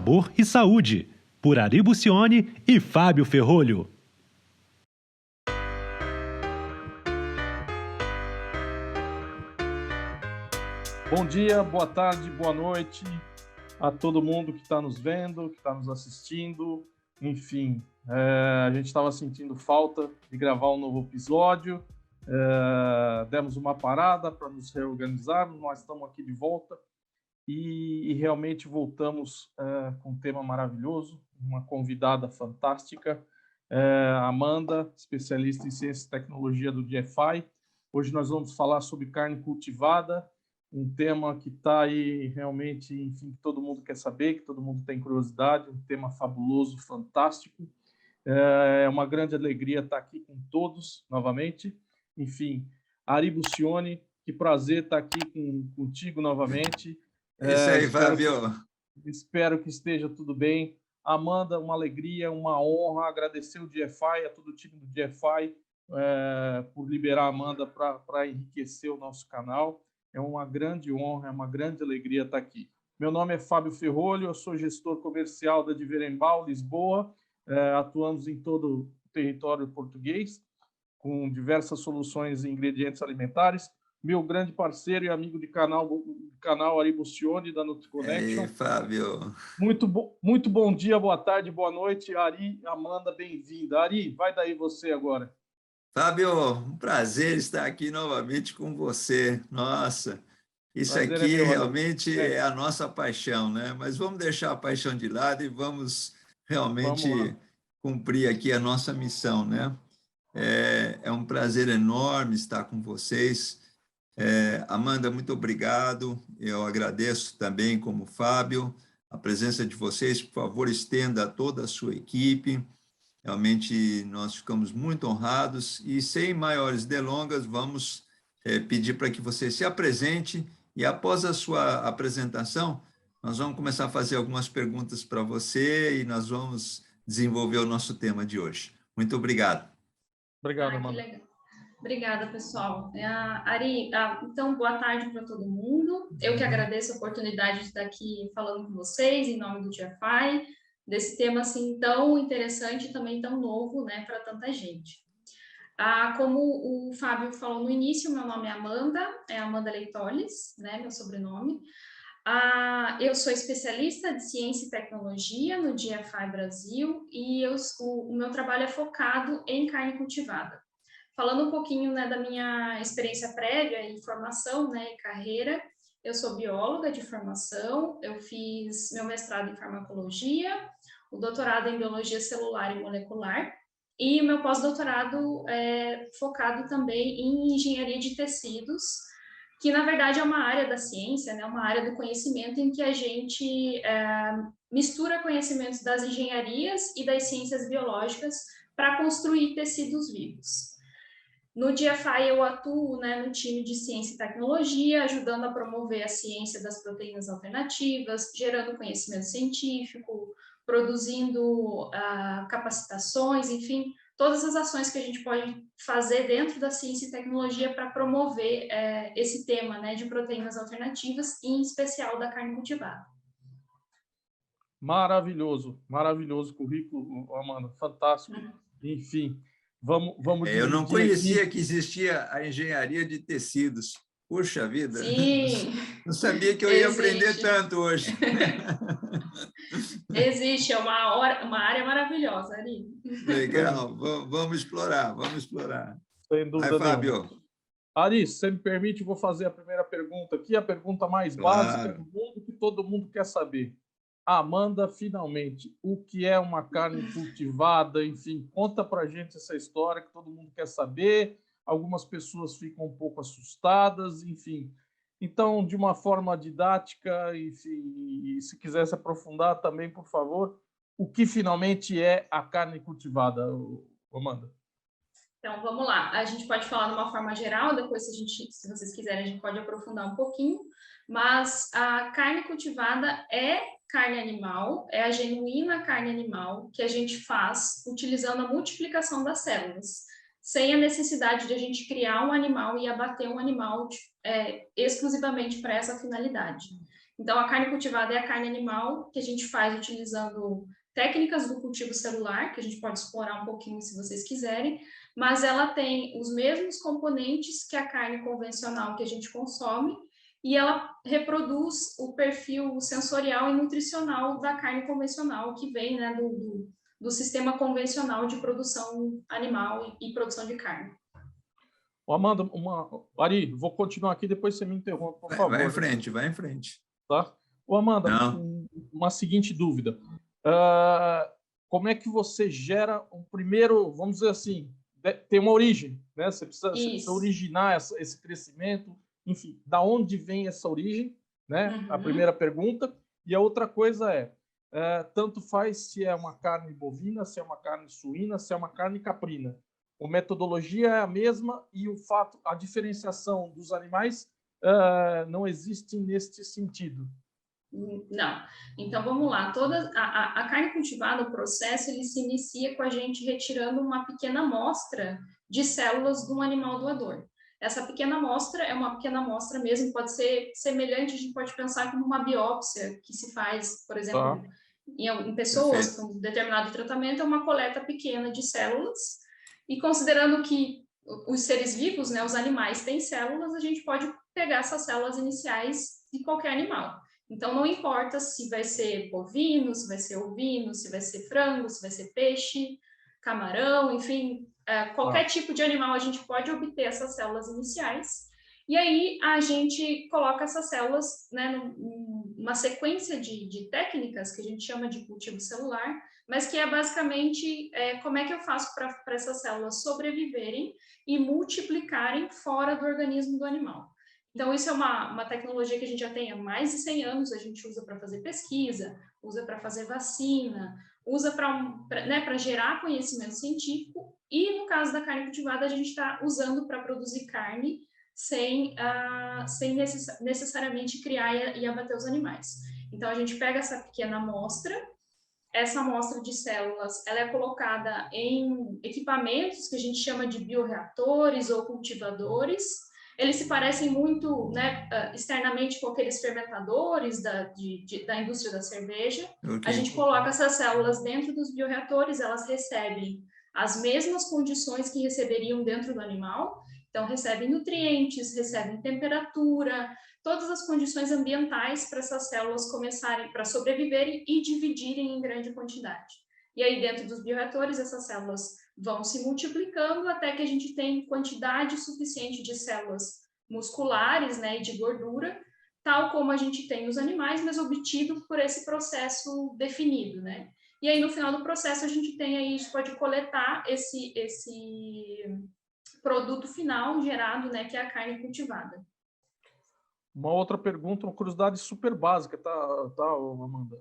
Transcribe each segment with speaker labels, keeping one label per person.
Speaker 1: Sabor e Saúde, por Ari Bucione e Fábio Ferrolho.
Speaker 2: Bom dia, boa tarde, boa noite a todo mundo que está nos vendo, que está nos assistindo. Enfim, a gente estava sentindo falta de gravar um novo episódio. Demos uma parada para nos reorganizarmos, nós estamos aqui de volta e realmente voltamos com um tema maravilhoso, uma convidada fantástica, Amanda, especialista em ciência e tecnologia do GFI. Hoje nós vamos falar sobre carne cultivada, um tema que está aí realmente, enfim, que todo mundo quer saber, que todo mundo tem curiosidade, um tema fabuloso, fantástico. É uma grande alegria estar aqui com todos novamente. Enfim, Ari Bucione, que prazer estar aqui contigo novamente.
Speaker 3: Isso aí, Fábio.
Speaker 2: Espero que esteja tudo bem. Amanda, uma alegria, uma honra, agradecer o GFI, a todo o time do GFI, por liberar a Amanda para enriquecer o nosso canal. É uma grande honra, é uma grande alegria estar aqui. Meu nome é Fábio Ferrolho, eu sou gestor comercial da Diverembal, Lisboa. Atuamos em todo o território português, com diversas soluções e ingredientes alimentares. Meu grande parceiro e amigo de canal Ari Bucione, da NutriConnection.
Speaker 3: Ei, Fábio.
Speaker 2: Muito bom dia, boa tarde, boa noite. Ari, Amanda, bem-vinda. Ari, vai daí você agora.
Speaker 3: Fábio, um prazer estar aqui novamente com você. Nossa, isso
Speaker 2: prazer
Speaker 3: aqui
Speaker 2: meu,
Speaker 3: realmente é a nossa paixão, né? Mas vamos deixar a paixão de lado e vamos realmente cumprir aqui a nossa missão, né? É um prazer enorme estar com vocês. Amanda, muito obrigado. Eu agradeço também, como Fábio, a presença de vocês. Por favor, estenda a toda a sua equipe. Realmente, nós ficamos muito honrados e, sem maiores delongas, vamos pedir para que você se apresente e, após a sua apresentação, nós vamos começar a fazer algumas perguntas para você e nós vamos desenvolver o nosso tema de hoje. Muito obrigado.
Speaker 2: Obrigado, Amanda.
Speaker 4: Obrigada, pessoal. Ari, então, boa tarde para todo mundo. Eu que agradeço a oportunidade de estar aqui falando com vocês, em nome do GFI, desse tema assim tão interessante e também tão novo, né, para tanta gente. Como o Fábio falou no início, meu nome é Amanda Leitoles, né, meu sobrenome. Eu sou especialista de ciência e tecnologia no GFI Brasil e o meu trabalho é focado em carne cultivada. Falando um pouquinho, né, da minha experiência prévia e formação, né, e carreira, eu sou bióloga de formação, eu fiz meu mestrado em farmacologia, o doutorado em biologia celular e molecular, e o meu pós-doutorado é focado também em engenharia de tecidos, que na verdade é uma área da ciência, né, uma área do conhecimento em que a gente mistura conhecimentos das engenharias e das ciências biológicas para construir tecidos vivos. No GFI eu atuo, né, no time de ciência e tecnologia, ajudando a promover a ciência das proteínas alternativas, gerando conhecimento científico, produzindo capacitações, enfim, todas as ações que a gente pode fazer dentro da ciência e tecnologia para promover esse tema, né, de proteínas alternativas, e em especial da carne cultivada.
Speaker 2: Maravilhoso currículo, Amanda, fantástico. Enfim, vamos
Speaker 3: eu não conhecia
Speaker 2: aqui.
Speaker 3: Que existia a engenharia de tecidos. Puxa vida!
Speaker 4: Sim,
Speaker 3: não sabia que eu ia aprender tanto hoje.
Speaker 4: Existe, é uma área maravilhosa, Ari.
Speaker 3: Legal, vamos explorar.
Speaker 2: Sem dúvida
Speaker 3: Vai, Fábio.
Speaker 2: nenhuma. Ari, se você me permite, eu vou fazer a primeira pergunta aqui, a pergunta mais básica do mundo, que todo mundo quer saber. Amanda, finalmente, o que é uma carne cultivada? Enfim, conta pra gente essa história que todo mundo quer saber. Algumas pessoas ficam um pouco assustadas, enfim. Então, de uma forma didática, e se quiser se aprofundar também, por favor, o que finalmente é a carne cultivada, Amanda?
Speaker 4: Então, vamos lá. A gente pode falar de uma forma geral, depois, se vocês quiserem, a gente pode aprofundar um pouquinho. Mas a carne cultivada é carne animal, é a genuína carne animal que a gente faz utilizando a multiplicação das células, sem a necessidade de a gente criar um animal e abater um animal exclusivamente para essa finalidade. Então, a carne cultivada é a carne animal que a gente faz utilizando técnicas do cultivo celular, que a gente pode explorar um pouquinho se vocês quiserem, mas ela tem os mesmos componentes que a carne convencional que a gente consome, e ela reproduz o perfil sensorial e nutricional da carne convencional, que vem, né, do sistema convencional de produção animal e produção de carne.
Speaker 2: Amanda, Ari, vou continuar aqui, depois você me interrompe, por favor.
Speaker 3: Vai em frente, vai em frente.
Speaker 2: Tá? Amanda, uma seguinte dúvida. Como é que você gera um primeiro, vamos dizer assim, tem uma origem, né? Você precisa originar esse crescimento, enfim, da onde vem essa origem, né? A primeira pergunta. E a outra coisa tanto faz se é uma carne bovina, se é uma carne suína, se é uma carne caprina. A metodologia é a mesma e a diferenciação dos animais não existe neste sentido.
Speaker 4: Não. Então, vamos lá. A carne cultivada, o processo, ele se inicia com a gente retirando uma pequena amostra de células de um animal doador. Essa pequena amostra é uma pequena amostra mesmo, pode ser semelhante, a gente pode pensar como uma biópsia que se faz, por exemplo, em pessoas com determinado tratamento, é uma coleta pequena de células, e considerando que os seres vivos, né, os animais têm células, a gente pode pegar essas células iniciais de qualquer animal. Então, não importa se vai ser bovino, se vai ser ovino, se vai ser frango, se vai ser peixe, camarão, enfim, qualquer tipo de animal a gente pode obter essas células iniciais. E aí a gente coloca essas células, né, numa sequência de técnicas que a gente chama de cultivo celular, mas que é basicamente como é que eu faço para essas células sobreviverem e multiplicarem fora do organismo do animal. Então, isso é uma tecnologia que a gente já tem há mais de 100 anos, a gente usa para fazer pesquisa, usa para fazer vacina, usa para gerar conhecimento científico, e no caso da carne cultivada, a gente está usando para produzir carne sem necessariamente criar e abater os animais. Então, a gente pega essa pequena amostra, essa amostra de células, ela é colocada em equipamentos que a gente chama de bioreatores ou cultivadores. Eles se parecem muito, né, externamente com aqueles fermentadores da indústria da cerveja. A gente coloca essas células dentro dos bioreatores, elas recebem as mesmas condições que receberiam dentro do animal. Então, recebem nutrientes, recebem temperatura, todas as condições ambientais para essas células começarem, para sobreviverem e dividirem em grande quantidade. E aí, dentro dos bioreatores, essas células vão se multiplicando até que a gente tem quantidade suficiente de células musculares, né, e de gordura, tal como a gente tem nos animais, mas obtido por esse processo definido, né? E aí, no final do processo, a gente tem aí, a gente pode coletar esse produto final gerado, né, que é a carne cultivada.
Speaker 2: Uma outra pergunta, uma curiosidade super básica, tá Amanda?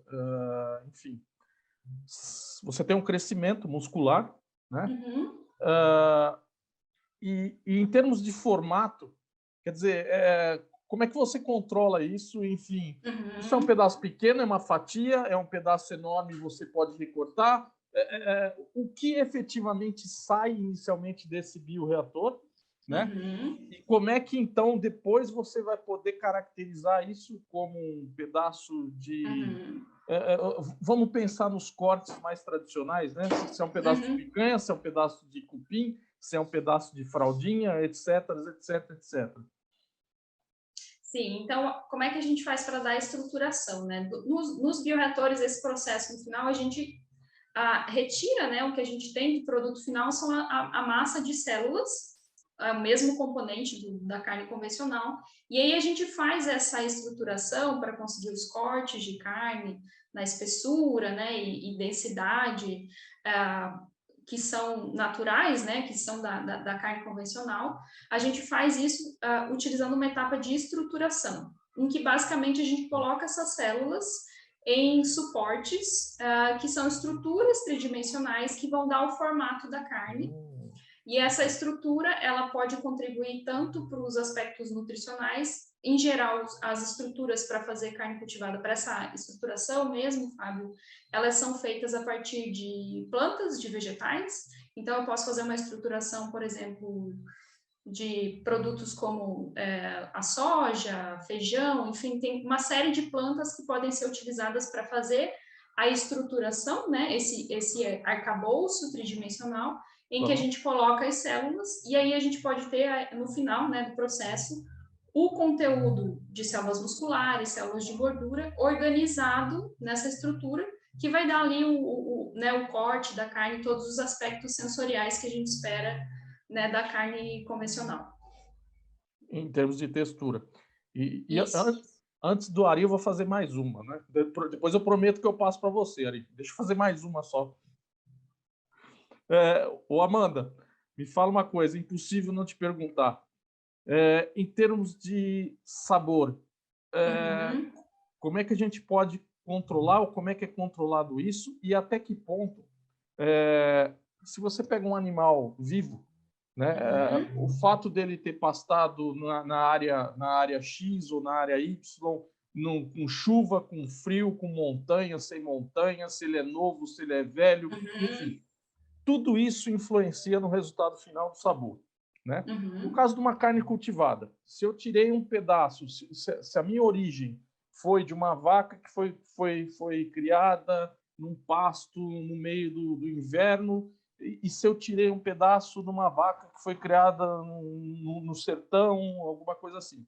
Speaker 2: Enfim, você tem um crescimento muscular, né? E em termos de formato, quer dizer, como é que você controla isso? Enfim, isso é um pedaço pequeno, é uma fatia, é um pedaço enorme, você pode recortar. O que efetivamente sai inicialmente desse bioreator, né? E como é que, então, depois você vai poder caracterizar isso como um pedaço de... vamos pensar nos cortes mais tradicionais, né? Se é um pedaço de picanha, se é um pedaço de cupim, se é um pedaço de fraldinha, etc, etc, etc.
Speaker 4: Sim, então, como é que a gente faz para dar estruturação, né? Nos bioreatores, esse processo no final, a gente retira, né, o que a gente tem de produto final são a massa de células, o mesmo componente da carne convencional, e aí a gente faz essa estruturação para conseguir os cortes de carne na espessura, né, e densidade, que são naturais, né, que são da carne convencional. A gente faz isso utilizando uma etapa de estruturação, em que basicamente a gente coloca essas células em suportes, que são estruturas tridimensionais que vão dar o formato da carne. E essa estrutura, ela pode contribuir tanto para os aspectos nutricionais, em geral, as estruturas para fazer carne cultivada, para essa estruturação mesmo, Fábio, elas são feitas a partir de plantas, de vegetais. Então, eu posso fazer uma estruturação, por exemplo, de produtos como a soja, feijão, enfim, tem uma série de plantas que podem ser utilizadas para fazer a estruturação, né, esse arcabouço tridimensional, em que a gente coloca as células, e aí a gente pode ter, no final, né, do processo, o conteúdo de células musculares, células de gordura, organizado nessa estrutura, que vai dar ali né, o corte da carne, todos os aspectos sensoriais que a gente espera, né, da carne convencional.
Speaker 2: Em termos de textura. E
Speaker 4: Isso.
Speaker 2: antes do Ari, eu vou fazer mais uma, né? Depois eu prometo que eu passo para você, Ari. Deixa eu fazer mais uma só. Ô Amanda, me fala uma coisa, impossível não te perguntar. Em termos de sabor, como é que a gente pode controlar, ou como é que é controlado isso, e até que ponto, se você pega um animal vivo, né, o fato dele ter pastado na área X ou na área Y, com chuva, com frio, com montanha, sem montanha, se ele é novo, se ele é velho, enfim, tudo isso influencia no resultado final do sabor, né? No caso de uma carne cultivada, se eu tirei um pedaço, se a minha origem foi de uma vaca que foi criada num pasto no meio do inverno, e se eu tirei um pedaço de uma vaca que foi criada no sertão, alguma coisa assim,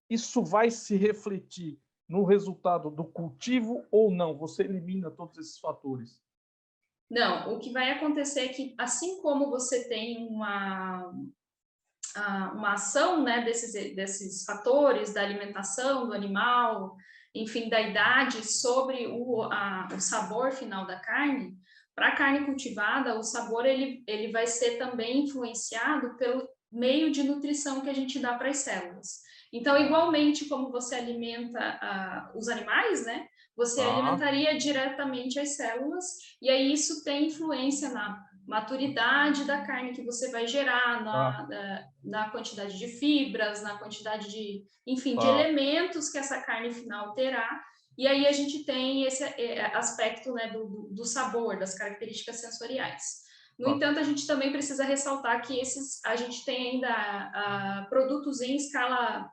Speaker 2: isso vai se refletir no resultado do cultivo ou não? Você elimina todos esses fatores?
Speaker 4: Não, o que vai acontecer é que, assim como você tem uma ação, né, desses fatores da alimentação do animal, enfim, da idade, sobre o sabor final da carne, para a carne cultivada, o sabor ele vai ser também influenciado pelo meio de nutrição que a gente dá para as células. Então, igualmente como você alimenta os animais, né, você alimentaria diretamente as células, e aí isso tem influência na maturidade da carne que você vai gerar, na quantidade de fibras, na quantidade de, enfim, de elementos que essa carne final terá. E aí a gente tem esse aspecto, né, do sabor, das características sensoriais. No entanto, a gente também precisa ressaltar que a gente tem ainda produtos em escala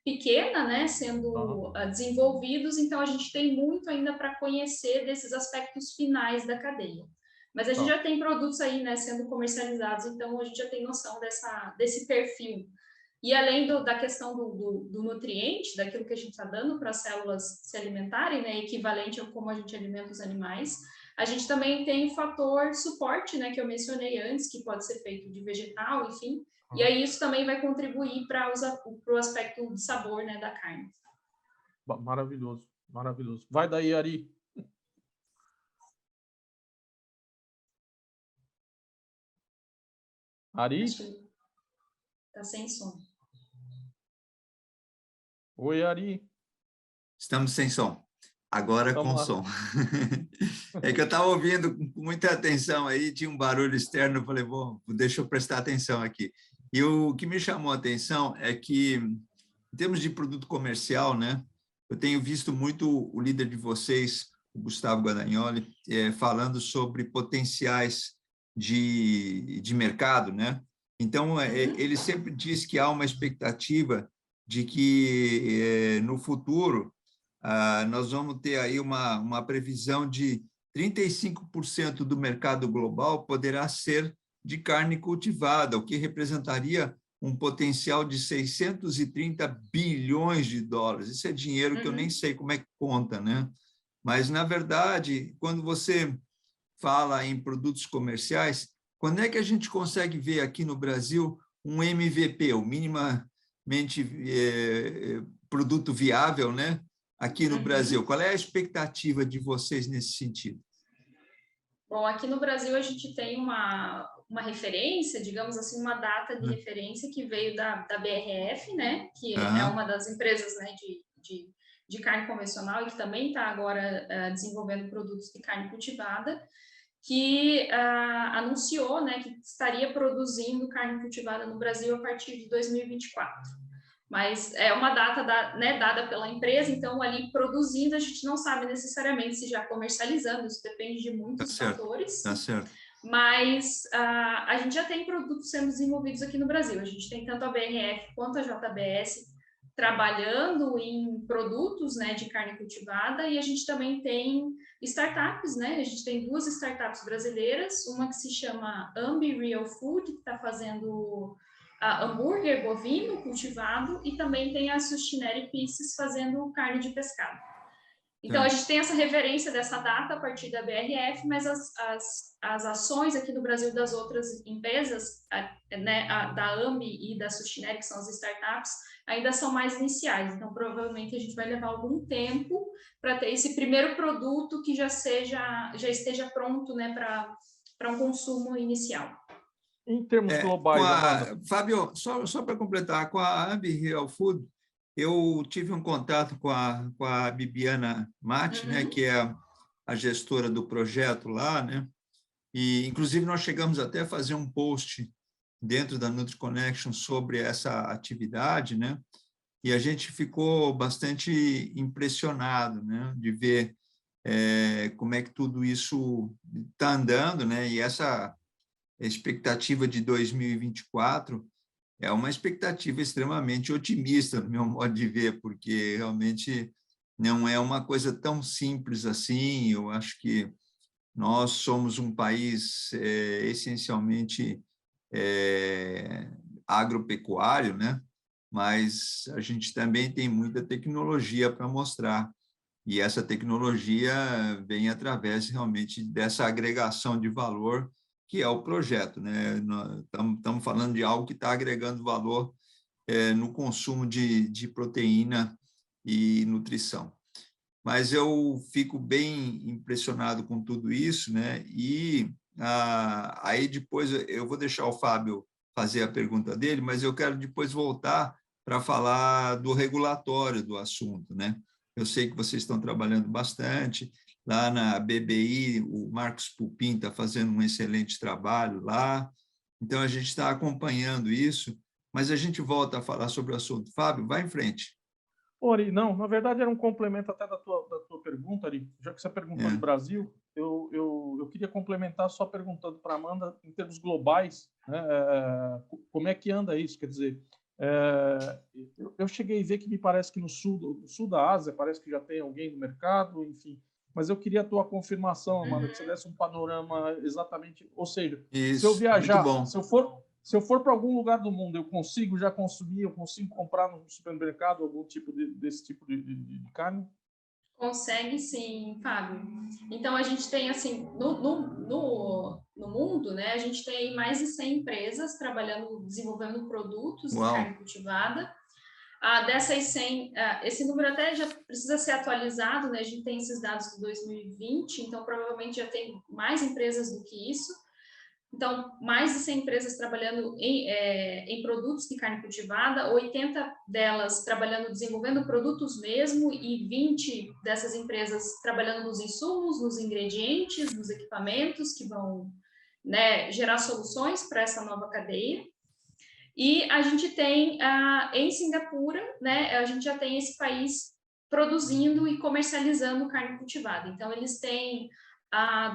Speaker 4: pequena, né, sendo desenvolvidos, então a gente tem muito ainda para conhecer desses aspectos finais da cadeia. Mas a gente já tem produtos aí, né, sendo comercializados, então a gente já tem noção desse perfil. E além da questão do nutriente, daquilo que a gente está dando para as células se alimentarem, né, equivalente a como a gente alimenta os animais, a gente também tem o fator suporte, né, que eu mencionei antes, que pode ser feito de vegetal, enfim, e aí isso também vai contribuir para o aspecto de sabor, né, da carne.
Speaker 2: Maravilhoso, maravilhoso. Vai daí, Ari. Ari?
Speaker 4: Está sem som.
Speaker 2: Oi, Ari.
Speaker 3: Estamos sem som. Agora com som. É que eu estava ouvindo com muita atenção aí, tinha um barulho externo, eu falei, bom, deixa eu prestar atenção aqui. E o que me chamou a atenção é que, em termos de produto comercial, né, eu tenho visto muito o líder de vocês, o Gustavo Guadagnoli, falando sobre potenciais de mercado, né? Então, ele sempre diz que há uma expectativa de que, no futuro, nós vamos ter aí uma previsão de 35% do mercado global poderá ser de carne cultivada, o que representaria um potencial de 630 bilhões de dólares. Isso é dinheiro que eu nem sei como é que conta, né? Mas, na verdade, quando você fala em produtos comerciais, quando é que a gente consegue ver aqui no Brasil um MVP, o minimamente produto viável, né? Aqui no Brasil? Qual é a expectativa de vocês nesse sentido?
Speaker 4: Bom, aqui no Brasil a gente tem uma referência, digamos assim, uma data de referência que veio da BRF, né? Que é uma das empresas, né, de carne convencional e que também está agora desenvolvendo produtos de carne cultivada, que anunciou, né, que estaria produzindo carne cultivada no Brasil a partir de 2024. Mas é uma data dada pela empresa, então ali produzindo a gente não sabe necessariamente se já comercializando, isso depende de muitos fatores.
Speaker 3: Tá certo.
Speaker 4: mas a gente já tem produtos sendo desenvolvidos aqui no Brasil. A gente tem tanto a BRF quanto a JBS trabalhando em produtos, né, de carne cultivada, e a gente também tem startups, né? A gente tem 2 startups brasileiras, uma que se chama Ambi Real Food, que está fazendo hambúrguer bovino cultivado, e também tem a Sustinere Pieces fazendo carne de pescado. Então, a gente tem essa referência dessa data a partir da BRF, mas as ações aqui no Brasil das outras empresas, né, da AMBI e da Sustinere, que são as startups, ainda são mais iniciais. Então, provavelmente, a gente vai levar algum tempo para ter esse primeiro produto que já esteja pronto, né, para um consumo inicial.
Speaker 2: Em termos globais, Amanda.
Speaker 3: Fábio, só para completar, com a Ambi Real Food, eu tive um contato com a Bibiana Matti, né, que é a gestora do projeto lá, né? E, inclusive, nós chegamos até a fazer um post dentro da NutriConnection sobre essa atividade, né? E a gente ficou bastante impressionado, né, de ver como é que tudo isso está andando, né? E essa expectativa de 2024 é uma expectativa extremamente otimista, no meu modo de ver, porque realmente não é uma coisa tão simples assim. Eu acho que nós somos um país essencialmente agropecuário, né? Mas a gente também tem muita tecnologia para mostrar, e essa tecnologia vem através realmente dessa agregação de valor que é o projeto, né? Estamos falando de algo que está agregando valor no consumo de proteína e nutrição. Mas eu fico bem impressionado com tudo isso, né? E aí depois eu vou deixar o Fábio fazer a pergunta dele, mas eu quero depois voltar para falar do regulatório do assunto, né? Eu sei que vocês estão trabalhando bastante. Lá na BBI, o Marcos Pupin está fazendo um excelente trabalho lá. Então, a gente está acompanhando isso, mas a gente volta a falar sobre o assunto. Fábio, vai em frente.
Speaker 2: Ari, não, na verdade era um complemento até da tua pergunta, Ari. Já que você perguntou de Brasil, eu queria complementar só perguntando para a Amanda, em termos globais, né, como é que anda isso? Quer dizer, eu cheguei a ver que me parece que no sul da Ásia parece que já tem alguém no mercado, enfim. Mas eu queria a tua confirmação, Amanda, que você desse um panorama exatamente. Ou seja,
Speaker 3: isso,
Speaker 2: se eu viajar,
Speaker 3: muito bom.
Speaker 2: se eu for para algum lugar do mundo, eu consigo já consumir, eu consigo comprar no supermercado algum tipo desse tipo de carne?
Speaker 4: Consegue sim, Fábio. Então, a gente tem, assim, no mundo, né, a gente tem mais de 100 empresas trabalhando, desenvolvendo produtos de carne cultivada. Dessas 100, esse número até já precisa ser atualizado, né? A gente tem esses dados de 2020, então provavelmente já tem mais empresas do que isso. Então, mais de 100 empresas trabalhando em produtos de carne cultivada, 80 delas trabalhando, desenvolvendo produtos mesmo, e 20 dessas empresas trabalhando nos insumos, nos ingredientes, nos equipamentos que vão, né, gerar soluções para essa nova cadeia. E a gente tem, em Singapura, né, a gente já tem esse país produzindo e comercializando carne cultivada. Então, eles têm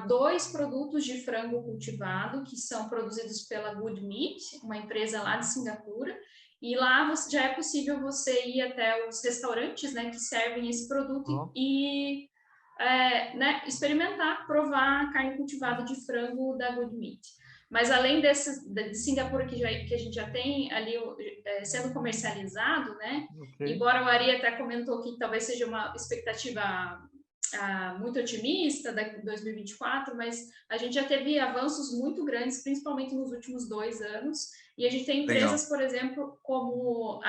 Speaker 4: 2 produtos de frango cultivado que são produzidos pela Good Meat, uma empresa lá de Singapura, e lá já é possível você ir até os restaurantes, né, que servem esse produto e né, experimentar, provar a carne cultivada de frango da Good Meat. Mas além de Singapura, que a gente já tem ali sendo comercializado, né? Embora o Ari até comentou que talvez seja uma expectativa muito otimista daqui em 2024, mas a gente já teve avanços muito grandes, principalmente nos últimos 2 anos, e a gente tem empresas, por exemplo, como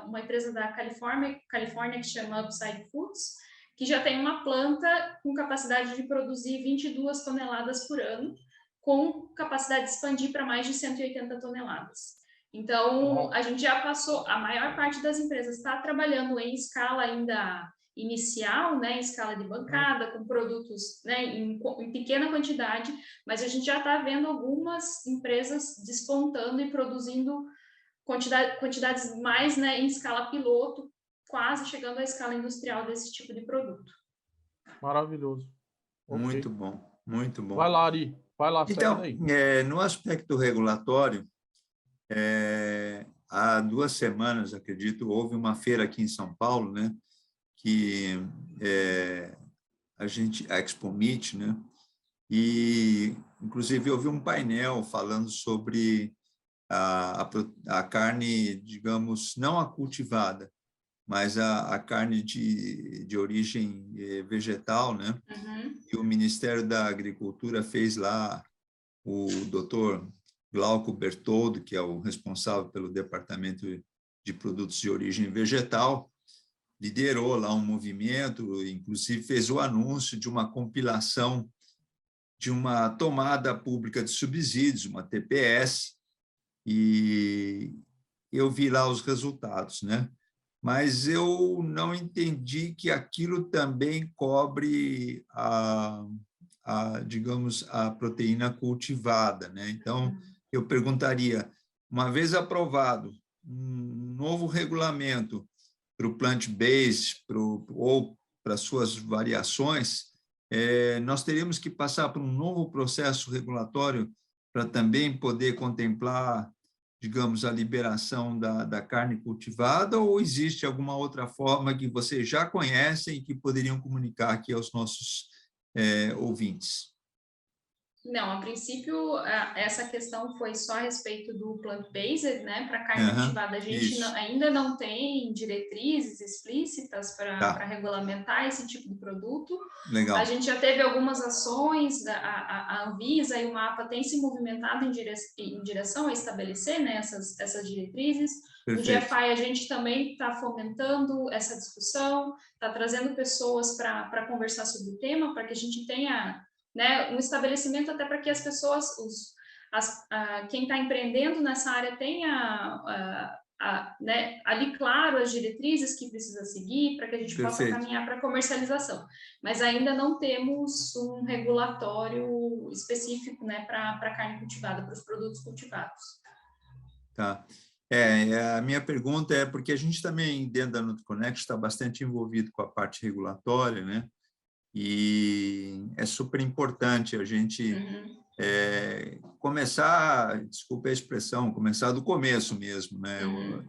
Speaker 4: uma empresa da Califórnia que chama Upside Foods, que já tem uma planta com capacidade de produzir 22 toneladas por ano, com capacidade de expandir para mais de 180 toneladas. Então, a gente já passou, a maior parte das empresas está trabalhando em escala ainda inicial, né, em escala de bancada, com produtos, né, em pequena quantidade, mas a gente já está vendo algumas empresas despontando e produzindo quantidades mais, né, em escala piloto, quase chegando à escala industrial desse tipo de produto.
Speaker 2: Maravilhoso.
Speaker 3: Muito bom, muito bom.
Speaker 2: Vai lá, Ari. Vai lá,
Speaker 3: Então,
Speaker 2: segue
Speaker 3: no aspecto regulatório, há 2 semanas, acredito, houve uma feira aqui em São Paulo, né, que a Expo Meet, né, e, inclusive, houve um painel falando sobre a carne, digamos, não a cultivada, mas a carne de origem vegetal, né?
Speaker 4: Uhum.
Speaker 3: E o Ministério da Agricultura fez lá, o doutor Glauco Bertoldo, que é o responsável pelo Departamento de Produtos de Origem Vegetal, liderou lá um movimento, inclusive fez o anúncio de uma compilação de uma tomada pública de subsídios, uma TPS, e eu vi lá os resultados, né? Mas eu não entendi que aquilo também cobre digamos, a proteína cultivada, né? Então, eu perguntaria, uma vez aprovado um novo regulamento para o plant-based ou para suas variações, nós teríamos que passar por um novo processo regulatório para também poder contemplar, digamos, a liberação da carne cultivada, ou existe alguma outra forma que vocês já conhecem e que poderiam comunicar aqui aos nossos ouvintes?
Speaker 4: Não, a princípio, essa questão foi só a respeito do plant-based, né? Para carne
Speaker 3: Uhum,
Speaker 4: cultivada, a gente ainda não tem diretrizes explícitas para regulamentar esse tipo de produto.
Speaker 3: Legal.
Speaker 4: A gente já teve algumas ações, a Anvisa e o MAPA têm se movimentado em direção a estabelecer, né, essas diretrizes.
Speaker 3: Perfeito.
Speaker 4: O GFI, a gente também está fomentando essa discussão, está trazendo pessoas para conversar sobre o tema, para que a gente tenha, né, um estabelecimento até para que as pessoas, quem está empreendendo nessa área tenha né, ali claro as diretrizes que precisa seguir para que a gente possa caminhar para a comercialização. Mas ainda não temos um regulatório específico, né, para carne cultivada, para os produtos cultivados.
Speaker 3: Tá. A minha pergunta é porque a gente também, dentro da NutriConnect, está bastante envolvido com a parte regulatória, né? E é super importante a gente começar, desculpe a expressão, começar do começo mesmo, né?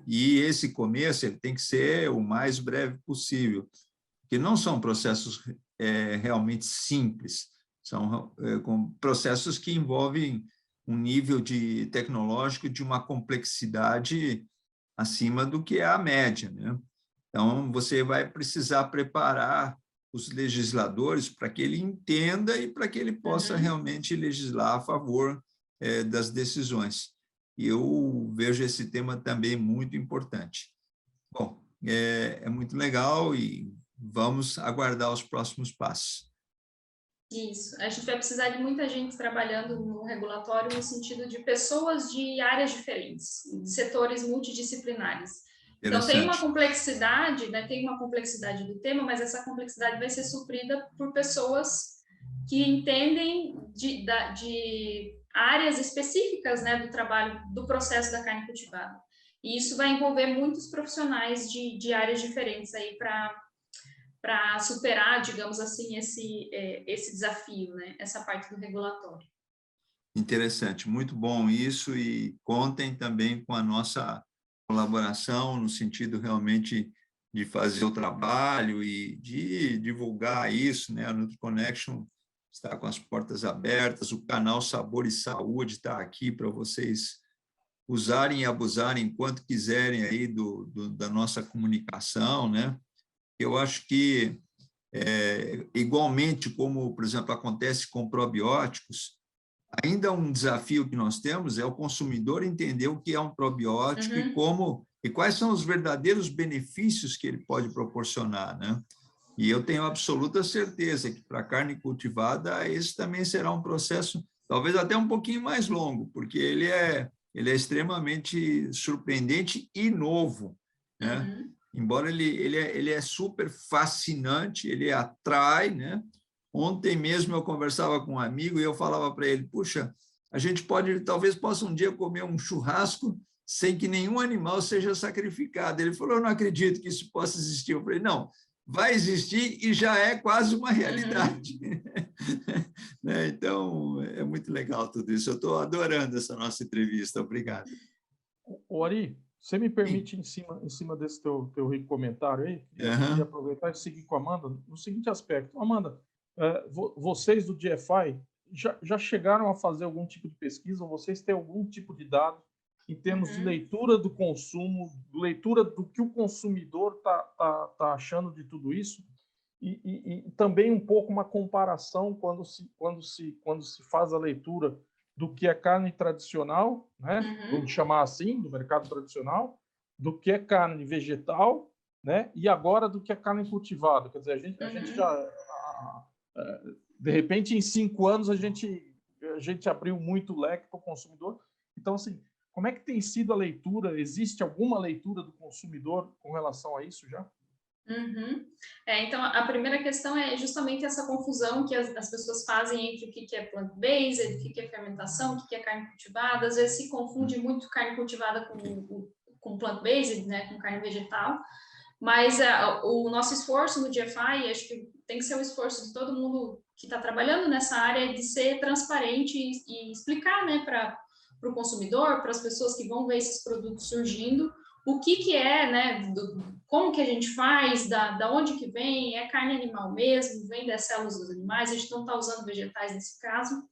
Speaker 3: E esse começo ele tem que ser o mais breve possível, porque não são processos realmente simples, são processos que envolvem um nível tecnológico de uma complexidade acima do que é a média, né? Então, você vai precisar preparar os legisladores para que ele entenda e para que ele possa realmente legislar a favor das decisões. E eu vejo esse tema também muito importante. Bom, é muito legal e vamos aguardar os próximos passos.
Speaker 4: Isso. A gente vai precisar de muita gente trabalhando no regulatório no sentido de pessoas de áreas diferentes, de setores multidisciplinares. Então, tem uma complexidade, né? Tem uma complexidade do tema, mas essa complexidade vai ser suprida por pessoas que entendem de áreas específicas, né, do trabalho, do processo da carne cultivada. E isso vai envolver muitos profissionais de áreas diferentes aí para superar, digamos assim, esse desafio, né? Essa parte do regulatório.
Speaker 3: Interessante, muito bom isso, e contem também com a nossa colaboração no sentido realmente de fazer o trabalho e de divulgar isso, né? A NutriConnection está com as portas abertas, o canal Sabor e Saúde está aqui para vocês usarem e abusarem enquanto quiserem aí da nossa comunicação, né? Eu acho que, igualmente como, por exemplo, acontece com probióticos, ainda um desafio que nós temos é o consumidor entender o que é um probiótico e quais são os verdadeiros benefícios que ele pode proporcionar, né? E eu tenho absoluta certeza que para a carne cultivada esse também será um processo talvez até um pouquinho mais longo, porque ele é extremamente surpreendente e novo, né? Embora ele é super fascinante, ele atrai, né? Ontem mesmo eu conversava com um amigo e eu falava para ele, puxa, a gente talvez possa um dia comer um churrasco sem que nenhum animal seja sacrificado. Ele falou, eu não acredito que isso possa existir. Eu falei, não, vai existir e já é quase uma realidade. Né? Então, é muito legal tudo isso. Eu estou adorando essa nossa entrevista. Obrigado.
Speaker 2: Ari, você me permite, em cima desse teu rico comentário aí, eu queria aproveitar e seguir com a Amanda no seguinte aspecto. Amanda, vocês do GFI já chegaram a fazer algum tipo de pesquisa, ou vocês têm algum tipo de dado em termos de leitura do consumo, leitura do que o consumidor tá achando de tudo isso, e também um pouco uma comparação quando se faz a leitura do que é carne tradicional, né? Vamos chamar assim, do mercado tradicional, do que é carne vegetal, né? E agora do que é carne cultivada. Quer dizer, a gente já... De repente, em 5 anos, a gente abriu muito o leque para o consumidor. Então, assim, como é que tem sido a leitura? Existe alguma leitura do consumidor com relação a isso já?
Speaker 4: Então, a primeira questão é justamente essa confusão que as pessoas fazem entre o que é plant-based, o que é fermentação, o que é carne cultivada. Às vezes se confunde muito carne cultivada com plant-based, né, com carne vegetal. Mas o nosso esforço no GFI, acho que tem que ser o esforço de todo mundo que está trabalhando nessa área, de ser transparente e explicar, né, para o consumidor, para as pessoas que vão ver esses produtos surgindo, o que é, né, como que a gente faz, da onde que vem, é carne animal mesmo, vem das células dos animais, a gente não está usando vegetais nesse caso.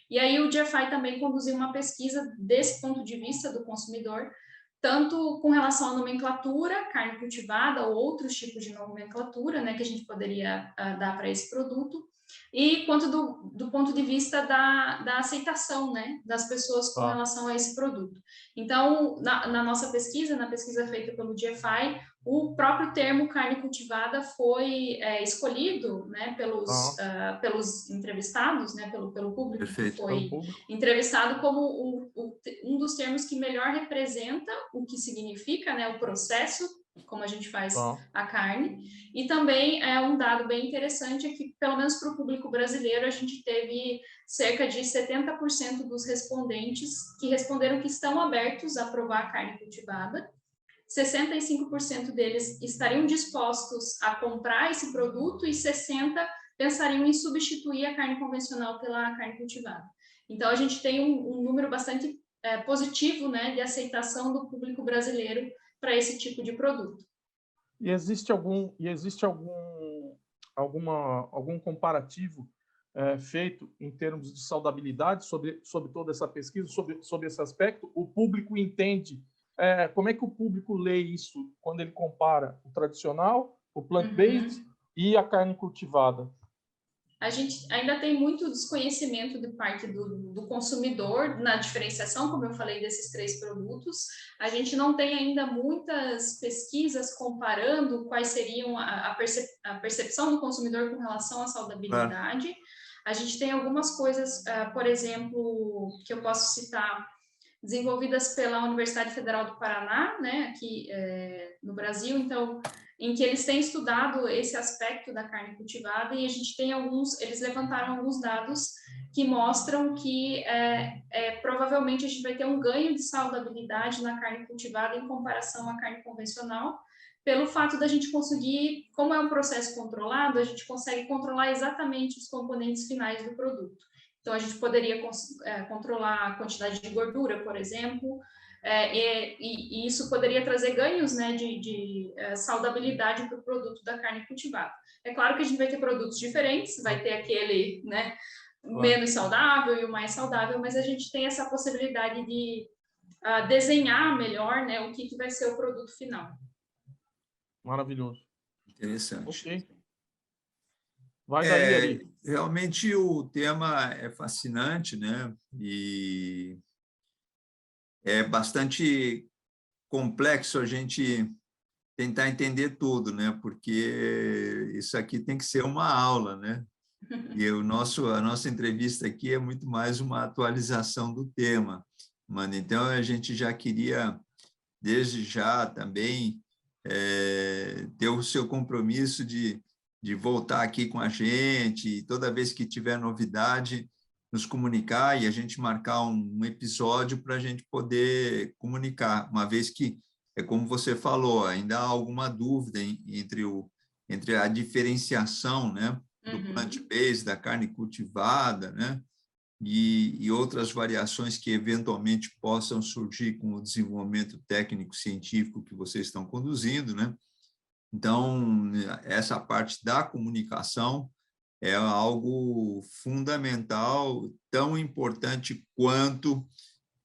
Speaker 4: E aí o GFI também conduziu uma pesquisa desse ponto de vista do consumidor, tanto com relação à nomenclatura, carne cultivada ou outros tipos de nomenclatura, né, que a gente poderia dar para esse produto, e quanto do ponto de vista da aceitação, né, das pessoas com relação a esse produto. Então, na nossa pesquisa, na pesquisa feita pelo GFI, o próprio termo carne cultivada foi escolhido, né, pelos entrevistados, né, pelo público. Perfeito. Que foi entrevistado como um dos termos que melhor representa o que significa, né, o processo, como a gente faz a carne. E também um dado bem interessante é que, pelo menos para o público brasileiro, a gente teve cerca de 70% dos respondentes que responderam que estão abertos a provar a carne cultivada. 65% deles estariam dispostos a comprar esse produto e 60% pensariam em substituir a carne convencional pela carne cultivada. Então, a gente tem um número bastante positivo, né, de aceitação do público brasileiro para esse tipo de produto.
Speaker 2: E existe algum comparativo feito em termos de saudabilidade sobre toda essa pesquisa, sobre esse aspecto? O público entende? Como é que o público lê isso quando ele compara o tradicional, o plant-based e a carne cultivada?
Speaker 4: A gente ainda tem muito desconhecimento de parte do consumidor na diferenciação, como eu falei, desses 3 produtos. A gente não tem ainda muitas pesquisas comparando quais seriam a percepção do consumidor com relação à saudabilidade. A gente tem algumas coisas, por exemplo, que eu posso citar, desenvolvidas pela Universidade Federal do Paraná, né, aqui no Brasil, então, em que eles têm estudado esse aspecto da carne cultivada, e a gente tem eles levantaram alguns dados que mostram que provavelmente a gente vai ter um ganho de saudabilidade na carne cultivada em comparação à carne convencional, pelo fato da gente conseguir, como é um processo controlado, a gente consegue controlar exatamente os componentes finais do produto. Então, a gente poderia controlar a quantidade de gordura, por exemplo, e isso poderia trazer ganhos, né, de saudabilidade para o produto da carne cultivada. É claro que a gente vai ter produtos diferentes, vai ter aquele, né, menos saudável e o mais saudável, mas a gente tem essa possibilidade de desenhar melhor, né, o que vai ser o produto final.
Speaker 2: Maravilhoso.
Speaker 3: Interessante.
Speaker 2: Ok. Vai daí, Ari.
Speaker 3: Realmente o tema é fascinante, né? E é bastante complexo a gente tentar entender tudo, né? Porque isso aqui tem que ser uma aula, né? E a nossa entrevista aqui é muito mais uma atualização do tema, mano. Então a gente já queria desde já também ter o seu compromisso de voltar aqui com a gente, e toda vez que tiver novidade, nos comunicar e a gente marcar um episódio para a gente poder comunicar, uma vez que, como você falou, ainda há alguma dúvida entre entre a diferenciação, né, do
Speaker 4: Uhum.
Speaker 3: plant-based, da carne cultivada, né, e outras variações que eventualmente possam surgir com o desenvolvimento técnico-científico que vocês estão conduzindo, né? Então, essa parte da comunicação é algo fundamental, tão importante quanto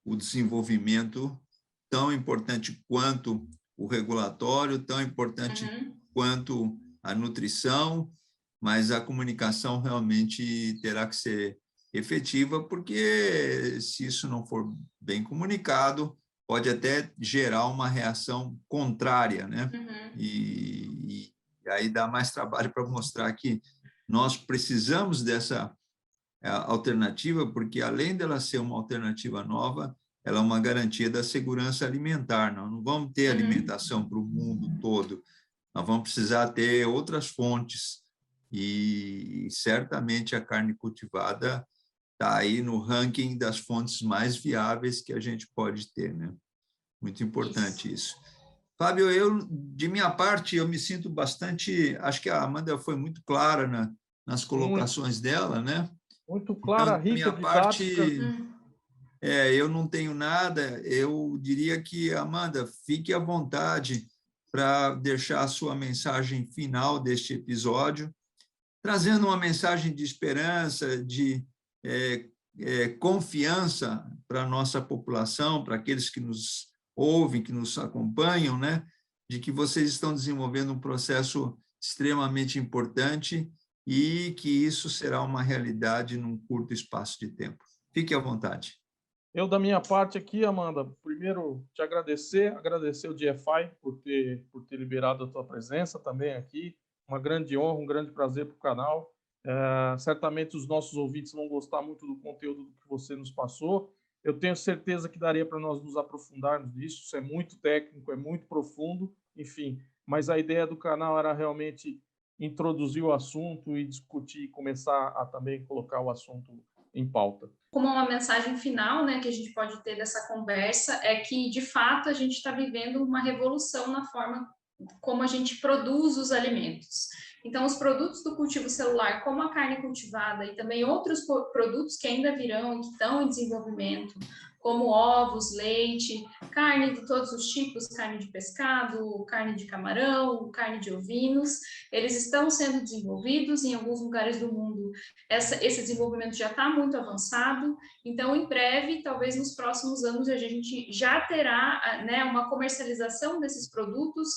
Speaker 3: o desenvolvimento, tão importante quanto o regulatório, tão importante quanto a nutrição, mas a comunicação realmente terá que ser efetiva, porque se isso não for bem comunicado, pode até gerar uma reação contrária, né? E aí dá mais trabalho para mostrar que nós precisamos dessa alternativa, porque além dela ser uma alternativa nova, ela é uma garantia da segurança alimentar. Nós não vamos ter alimentação para o mundo todo, nós vamos precisar ter outras fontes, e certamente a carne cultivada está aí no ranking das fontes mais viáveis que a gente pode ter, né? Muito importante isso. Fábio, de minha parte, eu me sinto bastante... Acho que a Amanda foi muito clara nas colocações dela, né?
Speaker 2: Muito clara,
Speaker 3: então,
Speaker 2: rica,
Speaker 3: minha parte,
Speaker 2: didática.
Speaker 3: eu não tenho nada. Eu diria que, Amanda, fique à vontade para deixar a sua mensagem final deste episódio, trazendo uma mensagem de esperança, de confiança para a nossa população, para aqueles que nos ouvem, que nos acompanham, né? De que vocês estão desenvolvendo um processo extremamente importante e que isso será uma realidade num curto espaço de tempo. Fique à vontade.
Speaker 2: Eu, da minha parte aqui, Amanda, primeiro te agradecer o GFI por ter liberado a tua presença também aqui. Uma grande honra, um grande prazer para o canal. Certamente os nossos ouvintes vão gostar muito do conteúdo que você nos passou. Eu tenho certeza que daria para nós nos aprofundarmos nisso. Isso é muito técnico, é muito profundo, enfim. Mas a ideia do canal era realmente introduzir o assunto e discutir, começar a também colocar o assunto em pauta.
Speaker 4: Como uma mensagem final, né, que a gente pode ter dessa conversa é que, de fato, a gente está vivendo uma revolução na forma como a gente produz os alimentos. Então, os produtos do cultivo celular, como a carne cultivada e também outros produtos que ainda virão e que estão em desenvolvimento, como ovos, leite, carne de todos os tipos, carne de pescado, carne de camarão, carne de ovinos, eles estão sendo desenvolvidos em alguns lugares do mundo. Esse desenvolvimento já está muito avançado, então, em breve, talvez nos próximos anos, a gente já terá, né, uma comercialização desses produtos.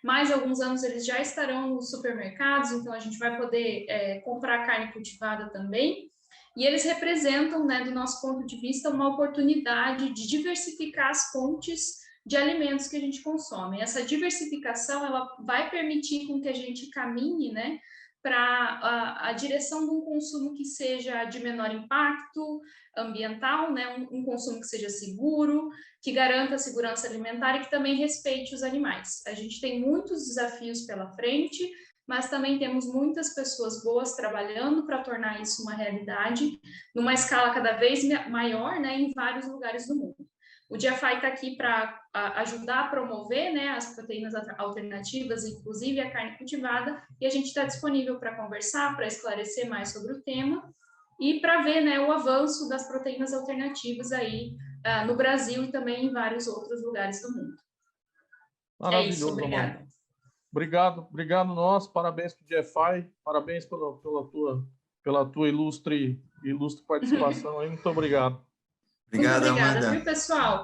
Speaker 4: Mais alguns anos eles já estarão nos supermercados, então a gente vai poder comprar carne cultivada também. E eles representam, né, do nosso ponto de vista, uma oportunidade de diversificar as fontes de alimentos que a gente consome. Essa diversificação ela vai permitir com que a gente caminhe, né, para a direção de um consumo que seja de menor impacto ambiental, né, um consumo que seja seguro, que garanta a segurança alimentar e que também respeite os animais. A gente tem muitos desafios pela frente, mas também temos muitas pessoas boas trabalhando para tornar isso uma realidade, numa escala cada vez maior, né, em vários lugares do mundo. O GFI está aqui para ajudar a promover, né, as proteínas alternativas, inclusive a carne cultivada, e a gente está disponível para conversar, para esclarecer mais sobre o tema e para ver, né, o avanço das proteínas alternativas aí no Brasil e também em vários outros lugares do mundo.
Speaker 2: Maravilhoso,
Speaker 4: é isso, obrigada.
Speaker 2: Amanda. Obrigado nós, parabéns para o GFI, parabéns pela tua ilustre participação aí, muito obrigado.
Speaker 3: Obrigado,
Speaker 4: Muito obrigada,
Speaker 3: Amanda.
Speaker 4: viu, pessoal?